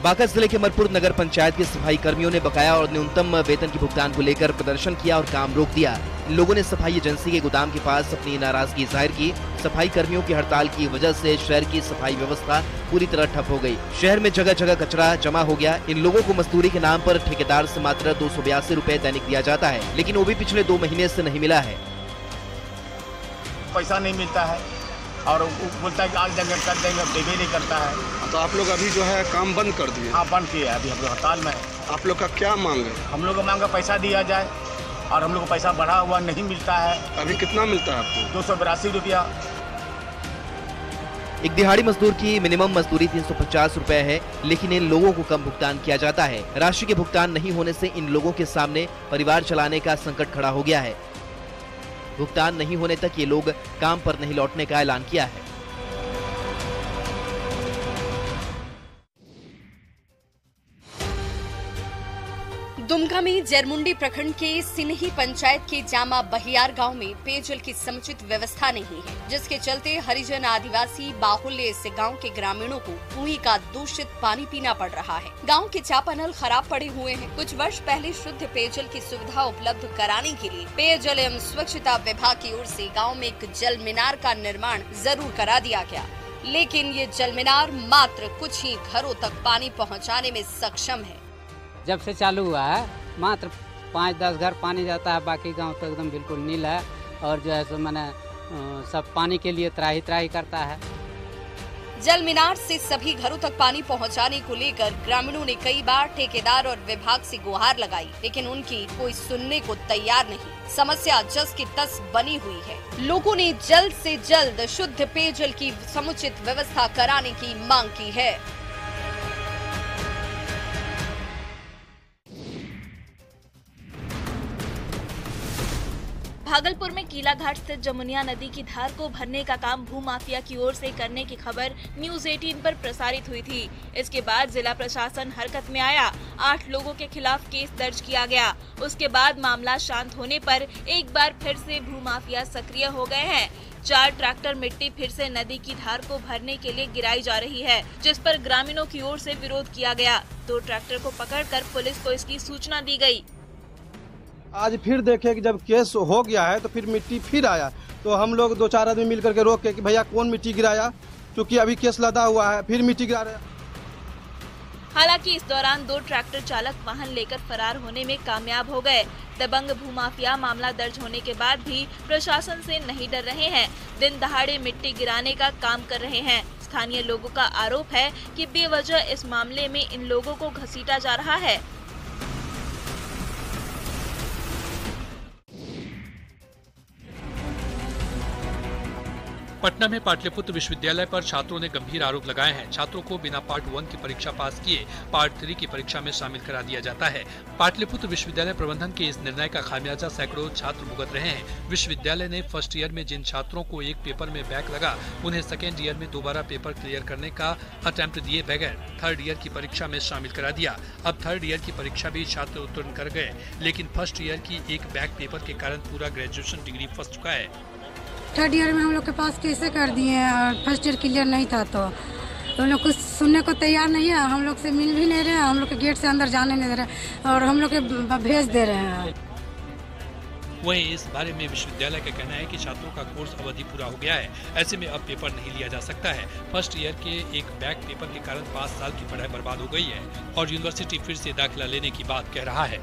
बांका जिले के मरपुर नगर पंचायत के सफाई कर्मियों ने बकाया और न्यूनतम वेतन के भुगतान को लेकर प्रदर्शन किया और काम रोक दिया। इन लोगों ने सफाई एजेंसी के गोदाम के पास अपनी नाराजगी जाहिर की। सफाई कर्मियों की हड़ताल की वजह से शहर की सफाई व्यवस्था पूरी तरह ठप हो गई। शहर में जगह जगह कचरा जमा हो गया। इन लोगों को मजदूरी के नाम पर ठेकेदार से मात्र 282 रुपए दैनिक दिया जाता है, लेकिन वो भी पिछले 2 महीने से नहीं मिला है। पैसा नहीं मिलता है और बोलता है कि आज देंगे कर देंगे, पेमेंट नहीं करता है। तो आप लोग अभी जो है काम बंद कर दिए? हाँ, बंद किया है। अभी हम लोग हड़ताल में है। आप लोग का क्या मांग है? हम लोग का मांग है पैसा दिया जाए और हम लोग को पैसा बढ़ा हुआ नहीं मिलता है। अभी कितना मिलता है आपको? 282 रुपया। एक दिहाड़ी मजदूर की मिनिमम मजदूरी 350 रुपए है, लेकिन इन लोगों को कम भुगतान किया जाता है। राशि के भुगतान नहीं होने से इन लोगों के सामने परिवार चलाने का संकट खड़ा हो गया है। भुगतान नहीं होने तक ये लोग काम पर नहीं लौटने का ऐलान किया है। दुमका में जरमुंडी प्रखंड के सिन्ही पंचायत के जामा बहियार गांव में पेयजल की समुचित व्यवस्था नहीं है, जिसके चलते हरिजन आदिवासी बाहुल्य से गांव के ग्रामीणों को कुएं का दूषित पानी पीना पड़ रहा है। गांव के चापानल खराब पड़े हुए हैं। कुछ वर्ष पहले शुद्ध पेयजल की सुविधा उपलब्ध कराने के लिए पेयजल एवं स्वच्छता विभाग की ओर से गाँव में एक जल मीनार का निर्माण जरूर करा दिया गया, लेकिन ये जल मीनार मात्र कुछ ही घरों तक पानी पहुँचाने में सक्षम है। जब से चालू हुआ है मात्र 5-10 घर पानी जाता है, बाकी गांव तो एकदम बिल्कुल नील है और जो है सो मैंने सब पानी के लिए त्राही करता है। जल मीनार से सभी घरों तक पानी पहुंचाने को लेकर ग्रामीणों ने कई बार ठेकेदार और विभाग से गुहार लगाई, लेकिन उनकी कोई सुनने को तैयार नहीं। समस्या जस की तस बनी हुई है। लोगों ने जल्द से जल्द शुद्ध पेयजल की समुचित व्यवस्था कराने की मांग की है। भागलपुर में किला घाट स्थित जमुनिया नदी की धार को भरने का काम भूमाफिया की ओर से करने की खबर न्यूज 18 पर प्रसारित हुई थी। इसके बाद जिला प्रशासन हरकत में आया। 8 लोगों के खिलाफ केस दर्ज किया गया। उसके बाद मामला शांत होने पर एक बार फिर से भूमाफिया सक्रिय हो गए हैं। 4 ट्रैक्टर मिट्टी फिर से नदी की धार को भरने के लिए गिराई जा रही है, जिस पर ग्रामीणों की ओर से विरोध किया गया। 2 ट्रैक्टर को पकड़कर पुलिस को इसकी सूचना दी गई। आज फिर देखे कि जब केस हो गया है तो फिर मिट्टी फिर आया, तो हम लोग 2-4 आदमी मिलकर के रोक के कि भैया कौन मिट्टी गिराया, क्योंकि अभी केस लदा हुआ है, फिर मिट्टी गिरा रहे। हालांकि इस दौरान 2 ट्रैक्टर चालक वाहन लेकर फरार होने में कामयाब हो गए। दबंग भूमाफिया मामला दर्ज होने के बाद भी प्रशासन से नहीं डर रहे हैं। दिन दहाड़े मिट्टी गिराने का काम कर रहे हैं। स्थानीय लोगों का आरोप है कि बेवजह इस मामले में इन लोगों को घसीटा जा रहा है। पटना में पाटलिपुत्र विश्वविद्यालय पर छात्रों ने गंभीर आरोप लगाए हैं। छात्रों को बिना पार्ट 1 की परीक्षा पास किए पार्ट 3 की परीक्षा में शामिल करा दिया जाता है। पाटलिपुत्र विश्वविद्यालय प्रबंधन के इस निर्णय का खामियाजा सैकड़ों छात्र भुगत रहे हैं। विश्वविद्यालय ने फर्स्ट ईयर में जिन छात्रों को एक पेपर में बैक लगा, उन्हें सेकेंड ईयर में दोबारा पेपर क्लियर करने का अटेम्प्ट दिए बगैर थर्ड ईयर की परीक्षा में शामिल करा दिया। अब थर्ड ईयर की परीक्षा भी छात्र उत्तीर्ण कर गए, लेकिन फर्स्ट ईयर की एक बैक पेपर के कारण पूरा ग्रेजुएशन डिग्री फंस चुका है। थर्ड ईयर में हम लोग के पास कैसे कर दिए और फर्स्ट ईयर क्लियर नहीं था, तो हम लोग कुछ सुनने को तैयार नहीं है। हम लोग से मिल भी नहीं रहे हैं, हम लोग के गेट से अंदर जाने नहीं दे रहे और हम लोग के भेज दे रहे हैं। वहीं इस बारे में विश्वविद्यालय का कहना है कि छात्रों का कोर्स अवधि पूरा हो गया है, ऐसे में अब पेपर नहीं लिया जा सकता है। फर्स्ट ईयर के एक बैक पेपर के कारण 5 साल की पढ़ाई बर्बाद हो गई है और यूनिवर्सिटी फिर से दाखिला लेने की बात कह रहा है।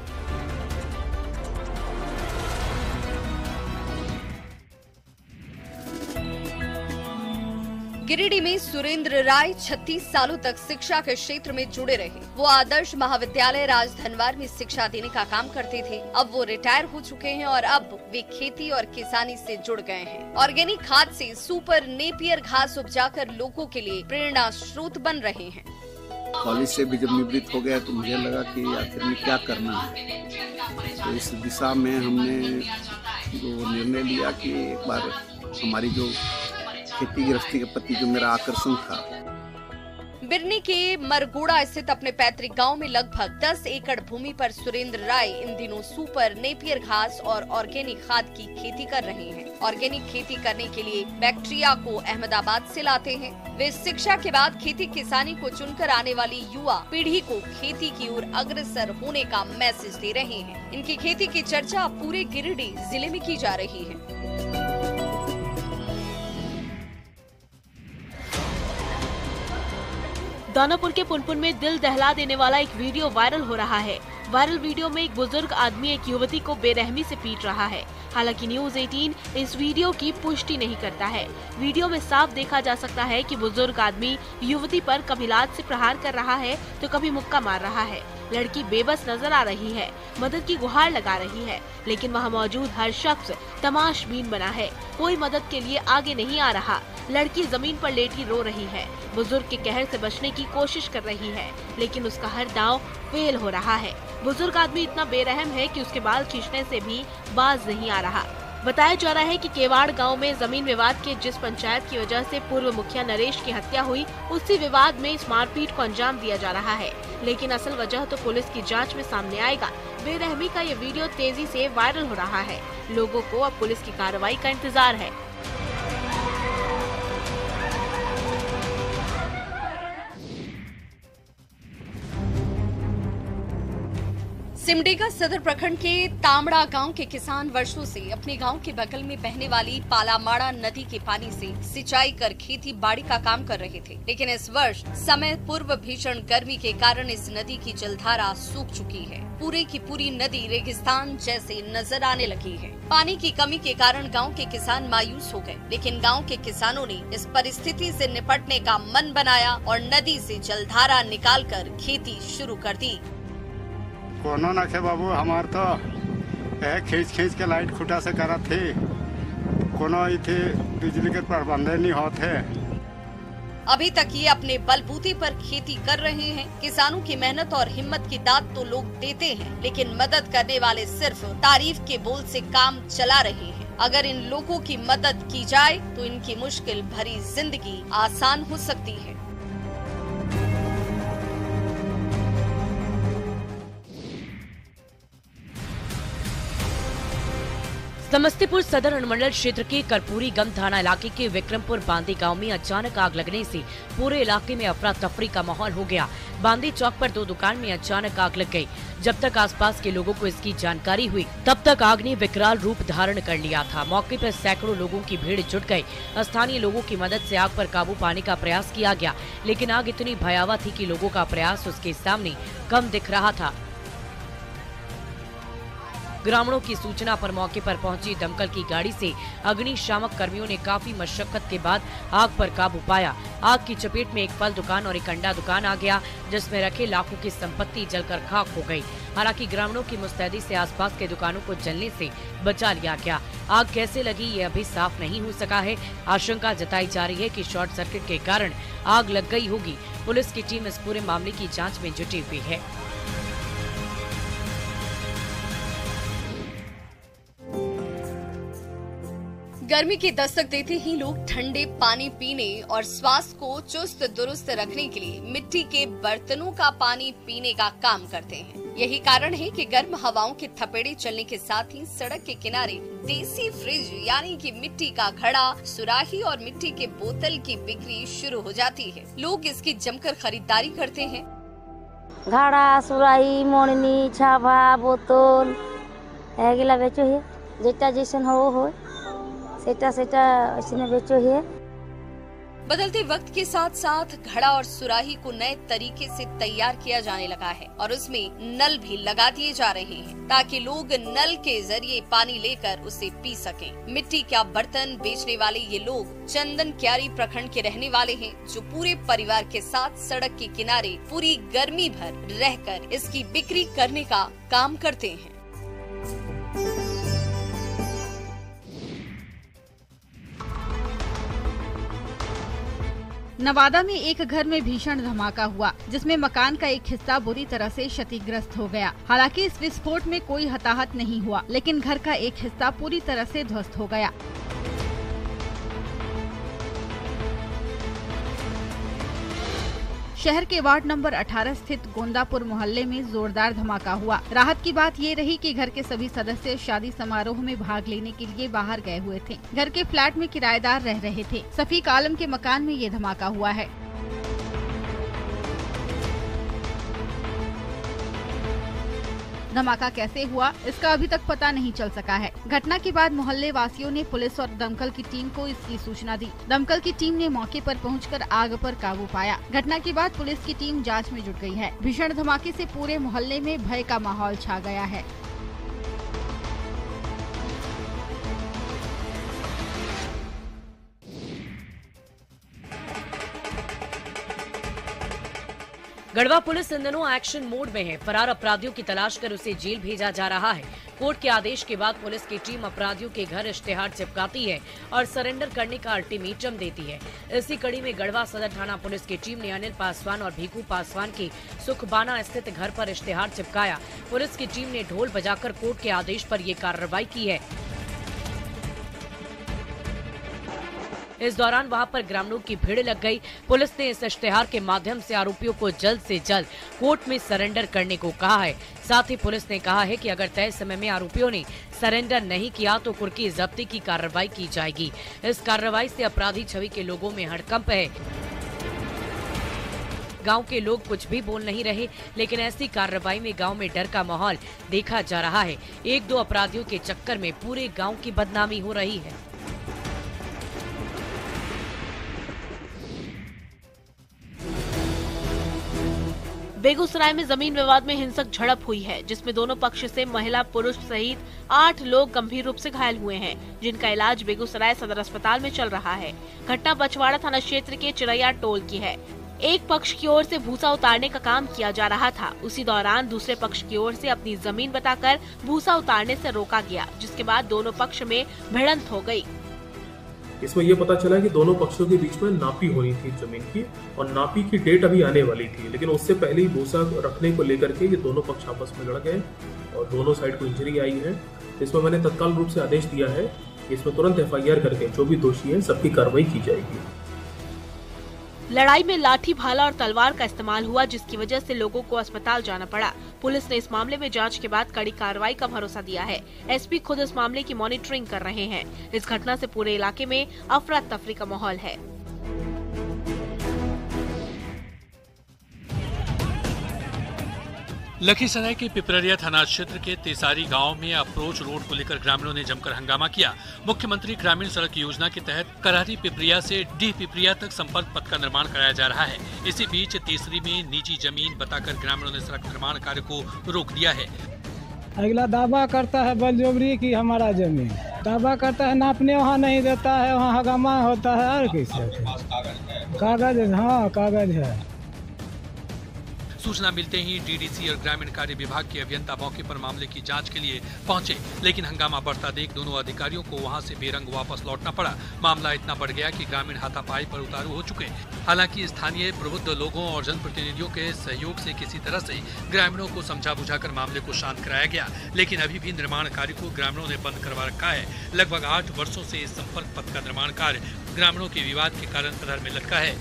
गिरिडीह में सुरेंद्र राय 36 सालों तक शिक्षा के क्षेत्र में जुड़े रहे। वो आदर्श महाविद्यालय राजधनवार में शिक्षा देने का काम करते थे। अब वो रिटायर हो चुके हैं और अब वे खेती और किसानी से जुड़ गए हैं। ऑर्गेनिक खाद से सुपर नेपियर घास उपजाकर लोगों के लिए प्रेरणा स्रोत बन रहे हैं। कॉलेज से भी जब निवृत्त हो गया तो मुझे लगा कि आखिर में क्या करना है, तो इस दिशा में हमने जो निर्णय लिया कि एक बार हमारी जो खेती गृहस्थी के प्रति जो मेरा आकर्षण था बिरनी के मरगोड़ा स्थित अपने पैतृक गांव में लगभग 10 एकड़ भूमि पर सुरेंद्र राय इन दिनों सुपर नेपियर घास और ऑर्गेनिक खाद की खेती कर रहे हैं। ऑर्गेनिक खेती करने के लिए बैक्टीरिया को अहमदाबाद से लाते हैं। वे शिक्षा के बाद खेती किसानी को चुनकर आने वाली युवा पीढ़ी को खेती की ओर अग्रसर होने का मैसेज दे रहे हैं। इनकी खेती की चर्चा पूरे गिरिडीह जिले में की जा रही है। दानापुर के पुनपुन में दिल दहला देने वाला एक वीडियो वायरल हो रहा है। वायरल वीडियो में एक बुजुर्ग आदमी एक युवती को बेरहमी से पीट रहा है। हालांकि न्यूज़ 18 इस वीडियो की पुष्टि नहीं करता है। वीडियो में साफ देखा जा सकता है कि बुजुर्ग आदमी युवती पर कभी लात से प्रहार कर रहा है तो कभी मुक्का मार रहा है। लड़की बेबस नजर आ रही है, मदद की गुहार लगा रही है, लेकिन वहाँ मौजूद हर शख्स तमाशबीन बना है। कोई मदद के लिए आगे नहीं आ रहा। लड़की जमीन पर लेटी रो रही है। बुजुर्ग के कहर से बचने की कोशिश कर रही है, लेकिन उसका हर दांव फेल हो रहा है। बुजुर्ग आदमी इतना बेरहम है कि उसके बाल खींचने से भी बाज नहीं आ रहा। बताया जा रहा है कि केवाड़ गांव में जमीन विवाद के जिस पंचायत की वजह से पूर्व मुखिया नरेश की हत्या हुई, उसी विवाद में इस मारपीट को अंजाम दिया जा रहा है। लेकिन असल वजह तो पुलिस की जांच में सामने आएगा। बेरहमी का ये वीडियो तेजी से वायरल हो रहा है। लोगों को अब पुलिस की कार्रवाई का इंतजार है। सिमडेगा सदर प्रखंड के तामड़ा गांव के किसान वर्षों से अपने गांव के बगल में बहने वाली पालामाड़ा नदी के पानी से सिंचाई कर खेती बाड़ी का काम कर रहे थे, लेकिन इस वर्ष समय पूर्व भीषण गर्मी के कारण इस नदी की जलधारा सूख चुकी है। पूरे की पूरी नदी रेगिस्तान जैसे नजर आने लगी है। पानी की कमी के कारण गांव के किसान मायूस हो गए, लेकिन गांव के किसानों ने इस परिस्थिति से निपटने का मन बनाया और नदी से जलधारा निकालकर खेती शुरू कर दी। कोनो न खे बाबू, हमार तो खींच खींच के लाइट खुटा से करत थे। कोनो इथे बिजली के प्रबंध नहीं होते। अभी तक ये अपने बलबूते पर खेती कर रहे हैं। किसानों की मेहनत और हिम्मत की दाद तो लोग देते हैं, लेकिन मदद करने वाले सिर्फ तारीफ के बोल से काम चला रहे हैं। अगर इन लोगों की मदद की जाए तो इनकी मुश्किल भरी जिंदगी आसान हो सकती है। समस्तीपुर सदर अनुमंडल क्षेत्र के कर्पूरी गम थाना इलाके के विक्रमपुर बांदी गांव में अचानक आग लगने से पूरे इलाके में अफरा तफरी का माहौल हो गया। बांदी चौक पर 2 दुकान में अचानक आग लग गई। जब तक आसपास के लोगों को इसकी जानकारी हुई, तब तक आग ने विकराल रूप धारण कर लिया था। मौके पर सैकड़ों लोगों की भीड़ जुट गई। स्थानीय लोगों की मदद से आग पर काबू पाने का प्रयास किया गया, लेकिन आग इतनी भयावह थी कि लोगों का प्रयास उसके सामने कम दिख रहा था। ग्रामीणों की सूचना पर मौके पर पहुंची दमकल की गाड़ी से अग्निशामक कर्मियों ने काफी मशक्कत के बाद आग पर काबू पाया। आग की चपेट में एक फल दुकान और एक अंडा दुकान आ गया, जिसमें रखे लाखों की संपत्ति जलकर खाक हो गई। हालांकि ग्रामीणों की मुस्तैदी से आसपास के दुकानों को जलने से बचा लिया गया। आग कैसे लगी ये अभी साफ नहीं हो सका है। आशंका जताई जा रही है कि शॉर्ट सर्किट के कारण आग लग गई होगी। पुलिस की टीम इस पूरे मामले की जाँच में जुटी हुई है। गर्मी की दस्तक देते ही लोग ठंडे पानी पीने और स्वास्थ्य को चुस्त दुरुस्त रखने के लिए मिट्टी के बर्तनों का पानी पीने का काम करते हैं। यही कारण है कि गर्म हवाओं के थपेड़े चलने के साथ ही सड़क के किनारे देसी फ्रिज यानी कि मिट्टी का घड़ा, सुराही और मिट्टी के बोतल की बिक्री शुरू हो जाती है। लोग इसकी जमकर खरीदारी करते हैं। घड़ा, सुराही, मोड़नी, छाभा, बोतल एगिला बेचो है। जेटा जैसन हो सेटा इसने बेचो है। बदलते वक्त के साथ साथ घड़ा और सुराही को नए तरीके से तैयार किया जाने लगा है और उसमें नल भी लगा दिए जा रहे हैं ताकि लोग नल के जरिए पानी लेकर उसे पी सकें। मिट्टी का बर्तन बेचने वाले ये लोग चंदन क्यारी प्रखंड के रहने वाले हैं, जो पूरे परिवार के साथ सड़क के किनारे पूरी गर्मी भर रहकर इसकी बिक्री करने का काम करते हैं। नवादा में एक घर में भीषण धमाका हुआ, जिसमें मकान का एक हिस्सा बुरी तरह से क्षतिग्रस्त हो गया। हालांकि इस विस्फोट में कोई हताहत नहीं हुआ, लेकिन घर का एक हिस्सा पूरी तरह से ध्वस्त हो गया। शहर के वार्ड नंबर 18 स्थित गोंदापुर मोहल्ले में जोरदार धमाका हुआ। राहत की बात ये रही कि घर के सभी सदस्य शादी समारोह में भाग लेने के लिए बाहर गए हुए थे। घर के फ्लैट में किराएदार रह रहे थे। शफीक आलम के मकान में ये धमाका हुआ है। धमाका कैसे हुआ इसका अभी तक पता नहीं चल सका है। घटना के बाद मोहल्ले वासियों ने पुलिस और दमकल की टीम को इसकी सूचना दी। दमकल की टीम ने मौके पर पहुंचकर आग पर काबू पाया। घटना के बाद पुलिस की टीम जांच में जुट गई है। भीषण धमाके से पूरे मोहल्ले में भय का माहौल छा गया है। गढ़वा पुलिस इन दिनों एक्शन मोड में है। फरार अपराधियों की तलाश कर उसे जेल भेजा जा रहा है। कोर्ट के आदेश के बाद पुलिस की टीम अपराधियों के घर इश्तेहार चिपकाती है और सरेंडर करने का अल्टीमेटम देती है। इसी कड़ी में गढ़वा सदर थाना पुलिस की टीम ने अनिल पासवान और भीखू पासवान के सुखबाना स्थित घर पर इश्तेहार चिपकाया। पुलिस की टीम ने ढोल बजाकर कोर्ट के आदेश पर ये कार्रवाई की है। इस दौरान वहां पर ग्रामीणों की भीड़ लग गई। पुलिस ने इस इश्तेहार के माध्यम से आरोपियों को जल्द से जल्द कोर्ट में सरेंडर करने को कहा है। साथ ही पुलिस ने कहा है कि अगर तय समय में आरोपियों ने सरेंडर नहीं किया तो कुर्की जब्ती की कार्रवाई की जाएगी। इस कार्रवाई से अपराधी छवि के लोगों में हड़कंप है। गांव के लोग कुछ भी बोल नहीं रहे, लेकिन ऐसी कार्रवाई में गांव में डर का माहौल देखा जा रहा है। 1-2 अपराधियों के चक्कर में पूरे गाँव की बदनामी हो रही है। बेगूसराय में जमीन विवाद में हिंसक झड़प हुई है, जिसमें दोनों पक्ष से महिला पुरुष सहित 8 लोग गंभीर रूप से घायल हुए हैं, जिनका इलाज बेगूसराय सदर अस्पताल में चल रहा है। घटना बछवाड़ा थाना क्षेत्र के चिरैया टोल की है। एक पक्ष की ओर से भूसा उतारने का काम किया जा रहा था। उसी दौरान दूसरे पक्ष की ओर से अपनी जमीन बताकर भूसा उतारने से रोका गया, जिसके बाद दोनों पक्ष में भिड़ंत हो गयी। इसमें यह पता चला कि दोनों पक्षों के बीच में नापी होनी थी जमीन की, और नापी की डेट अभी आने वाली थी, लेकिन उससे पहले ही भूसा रखने को लेकर के ये दोनों पक्ष आपस में लड़ गए और दोनों साइड को इंजरी आई है। इसमें मैंने तत्काल रूप से आदेश दिया है कि इसमें तुरंत FIR करके जो भी दोषी है सबकी कार्रवाई की जाएगी। लड़ाई में लाठी, भाला और तलवार का इस्तेमाल हुआ, जिसकी वजह से लोगों को अस्पताल जाना पड़ा। पुलिस ने इस मामले में जांच के बाद कड़ी कार्रवाई का भरोसा दिया है। SP खुद इस मामले की मॉनिटरिंग कर रहे हैं। इस घटना से पूरे इलाके में अफरा तफरी का माहौल है। लखीसराय के पिपरिया थाना क्षेत्र के तेसारी गांव में अप्रोच रोड को लेकर ग्रामीणों ने जमकर हंगामा किया। मुख्यमंत्री ग्रामीण सड़क योजना के तहत करारी पिपरिया से डी पिपरिया तक संपर्क पथ का निर्माण कराया जा रहा है। इसी बीच तेसरी में निजी जमीन बताकर ग्रामीणों ने सड़क निर्माण कार्य को रोक दिया है। अगला दावा करता है बलजोबरी की हमारा जमीन, दावा करता है नापने वहाँ नहीं देता है, वहाँ हंगामा होता है। और कैसे कागज? हाँ कागज है। सूचना मिलते ही DDC और ग्रामीण कार्य विभाग के अभियंता मौके पर मामले की जांच के लिए पहुंचे, लेकिन हंगामा बढ़ता देख दोनों अधिकारियों को वहां से बेरंग वापस लौटना पड़ा। मामला इतना बढ़ गया कि ग्रामीण हाथापाई पर उतारू हो चुके। हालांकि स्थानीय प्रबुद्ध लोगों और जनप्रतिनिधियों के सहयोग से किसी तरह से ग्रामीणों को समझा बुझाकर मामले को शांत कराया गया, लेकिन अभी भी निर्माण कार्य को ग्रामीणों ने बंद करवा रखा है। लगभग 8 वर्षों से इस संपर्क पथ का निर्माण कार्य ग्रामीणों के विवाद के कारण कतार में लटका है।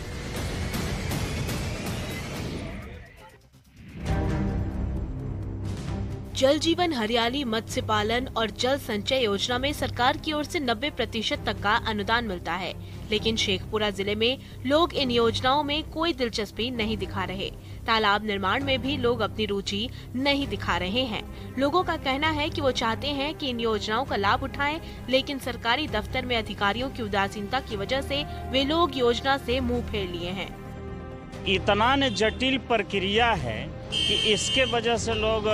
जल जीवन हरियाली मत्स्य पालन और जल संचय योजना में सरकार की ओर से 90% तक का अनुदान मिलता है, लेकिन शेखपुरा जिले में लोग इन योजनाओं में कोई दिलचस्पी नहीं दिखा रहे। तालाब निर्माण में भी लोग अपनी रुचि नहीं दिखा रहे हैं। लोगों का कहना है कि वो चाहते हैं कि इन योजनाओं का लाभ उठाएं, लेकिन सरकारी दफ्तर में अधिकारियों की उदासीनता की वजह से वे लोग योजना से मुंह फेर लिए हैं। इतना न जटिल प्रक्रिया है कि इसके वजह से लोग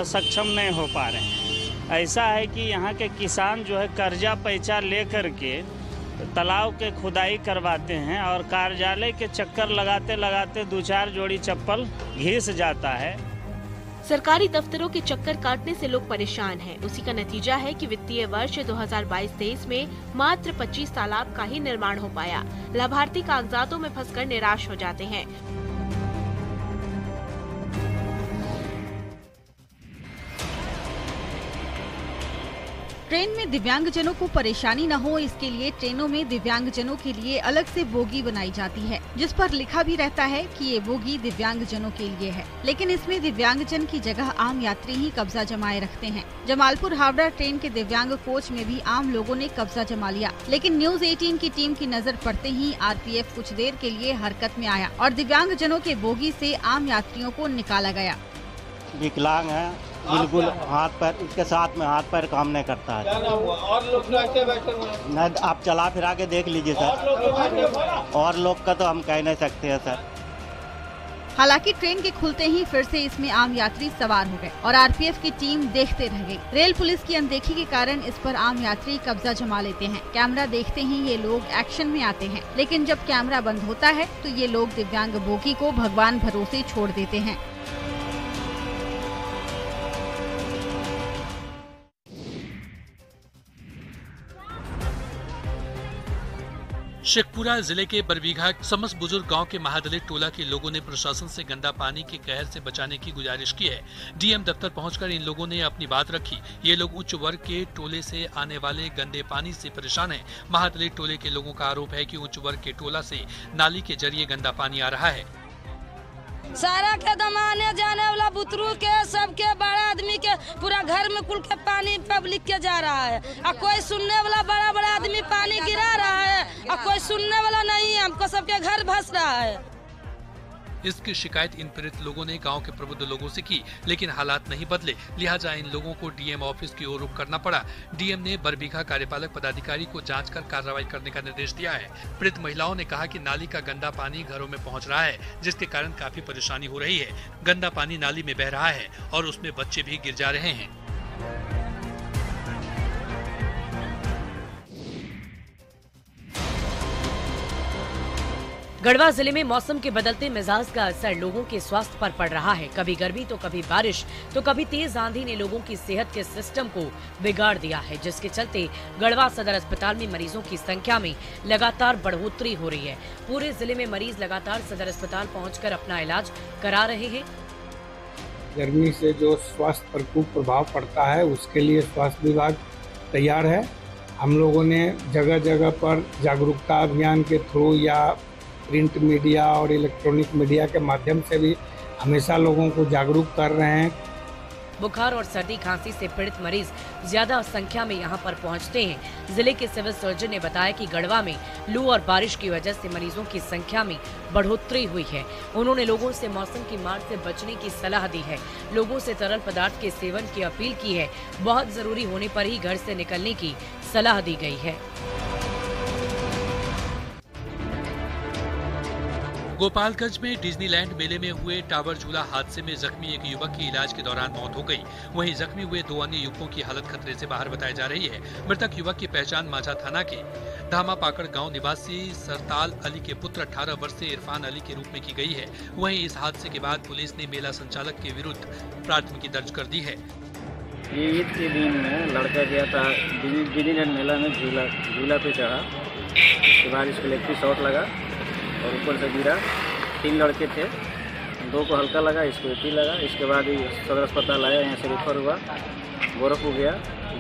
सक्षम नहीं हो पा रहे हैं। ऐसा है कि यहाँ के किसान जो है कर्जा पैसा ले करके तालाब के खुदाई करवाते हैं और कार्यालय के चक्कर लगाते लगाते 2-4 जोड़ी चप्पल घिस जाता है। सरकारी दफ्तरों के चक्कर काटने से लोग परेशान हैं। उसी का नतीजा है कि वित्तीय वर्ष 2022-23 में मात्र 25 तालाब का ही निर्माण हो पाया। लाभार्थी कागजातों में फंसकर निराश हो जाते हैं। ट्रेन में दिव्यांगजनों को परेशानी न हो, इसके लिए ट्रेनों में दिव्यांगजनों के लिए अलग से बोगी बनाई जाती है, जिस पर लिखा भी रहता है कि ये बोगी दिव्यांगजनों के लिए है। लेकिन इसमें दिव्यांगजन की जगह आम यात्री ही कब्जा जमाए रखते हैं। जमालपुर हावड़ा ट्रेन के दिव्यांग कोच में भी आम लोगों ने कब्जा जमा लिया, लेकिन न्यूज 18 की टीम की नजर पड़ते ही आरपीएफ कुछ देर के लिए हरकत में आया और दिव्यांगजनों के बोगी से आम यात्रियों को निकाला गया। विकलांग है, बिल्कुल हाथ पैर, इसके साथ में हाथ पैर काम नहीं करता है। और लोग कैसे बैठे हुए हैं? नहीं, आप चला फिरा के देख लीजिए सर। और लोग का तो हम कह नहीं सकते हैं सर। हालांकि ट्रेन के खुलते ही फिर से इसमें आम यात्री सवार हो गए और आरपीएफ की टीम देखते रह गई। रेल पुलिस की अनदेखी के कारण इस पर आम यात्री कब्जा जमा लेते हैं। कैमरा देखते ही ये लोग एक्शन में आते हैं, लेकिन जब कैमरा बंद होता है तो ये लोग दिव्यांग बोगी को भगवान भरोसे छोड़ देते हैं। शेखपुरा जिले के बरबीघा समस बुजुर्ग गांव के महादलित टोला के लोगों ने प्रशासन से गंदा पानी के कहर से बचाने की गुजारिश की है। डीएम दफ्तर पहुंचकर इन लोगों ने अपनी बात रखी। ये लोग उच्च वर्ग के टोले से आने वाले गंदे पानी से परेशान हैं। महादलित टोले के लोगों का आरोप है कि उच्च वर्ग के टोला से नाली के जरिए गंदा पानी आ रहा है। सारा के दमाने जाने वाला बुतरू के सबके बड़ा आदमी के पूरा घर में कुल के पानी पब्लिक के जा रहा है। और कोई सुनने वाला बड़ा बड़ा आदमी पानी गिरा रहा है और कोई सुनने वाला नहीं है। हमको सबके घर भस रहा है। इसकी शिकायत इन पीड़ित लोगों ने गांव के प्रबुद्ध लोगों से की, लेकिन हालात नहीं बदले। लिहाजा इन लोगों को डीएम ऑफिस की ओर रुख करना पड़ा। डीएम ने बरबीघा कार्यपालक पदाधिकारी को जांच कर कार्रवाई करने का निर्देश दिया है। पीड़ित महिलाओं ने कहा कि नाली का गंदा पानी घरों में पहुंच रहा है, जिसके कारण काफी परेशानी हो रही है। गंदा पानी नाली में बह रहा है और उसमें बच्चे भी गिर जा रहे हैं। गढ़वा जिले में मौसम के बदलते मिजाज का असर लोगों के स्वास्थ्य पर पड़ रहा है। कभी गर्मी तो कभी बारिश तो कभी तेज आंधी ने लोगों की सेहत के सिस्टम को बिगाड़ दिया है, जिसके चलते गढ़वा सदर अस्पताल में मरीजों की संख्या में लगातार बढ़ोतरी हो रही है। पूरे जिले में मरीज लगातार सदर अस्पताल पहुंचकर अपना इलाज करा रहे हैं। गर्मी से जो स्वास्थ्य पर खूब प्रभाव पड़ता है, उसके लिए स्वास्थ्य विभाग तैयार है। हम लोगों ने जगह जगह पर जागरूकता अभियान के थ्रू या प्रिंट मीडिया और इलेक्ट्रॉनिक मीडिया के माध्यम से भी हमेशा लोगों को जागरूक कर रहे हैं। बुखार और सर्दी खांसी से पीड़ित मरीज ज्यादा संख्या में यहां पर पहुंचते हैं। जिले के सिविल सर्जन ने बताया कि गढ़वा में लू और बारिश की वजह से मरीजों की संख्या में बढ़ोतरी हुई है। उन्होंने लोगों से मौसम की मार से बचने की सलाह दी है। लोगों से तरल पदार्थ के सेवन की अपील की है। बहुत जरूरी होने पर ही घर से निकलने की सलाह दी गई है। गोपालगंज में डिज्नीलैंड मेले में हुए टावर झूला हादसे में जख्मी एक युवक की इलाज के दौरान मौत हो गई। वहीं जख्मी हुए 2 अन्य युवकों की हालत खतरे से बाहर बताई जा रही है। मृतक युवक की पहचान माझा थाना के धामापाकड़ गांव निवासी सरताल अली के पुत्र 18 वर्षीय इरफान अली के रूप में की गई है। वहीं इस हादसे के बाद पुलिस ने मेला संचालक के विरुद्ध प्राथमिकी दर्ज कर दी है। ये ईद के दिन में लड़का गया था डिज्नीलैंड मेला में, झूला पे चढ़ा। उसके बाद इसको इलेक्ट्रिक शॉक लगा और ऊपर से गिरा। 3 लड़के थे, 2 को हल्का लगा, इसको इतनी लगा। इसके बाद ही सदर अस्पताल आया, यहाँ से रेफर हुआ, गोरख हो गया।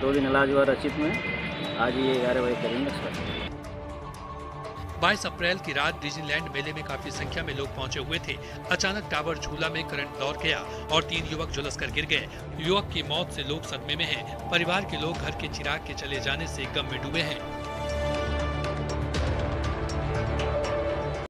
2 दिन इलाज हुआ रचित में। आज ये 11 बजे करेंगे। 22 अप्रैल की रात डिज्नीलैंड मेले में काफी संख्या में लोग पहुंचे हुए थे। अचानक टावर झूला में करंट दौड़ गया और 3 युवक झुलसकर गिर गए। युवक की मौत से लोग सदमे में हैं। परिवार के लोग घर के चिराग के चले जाने से गम में डूबे हैं।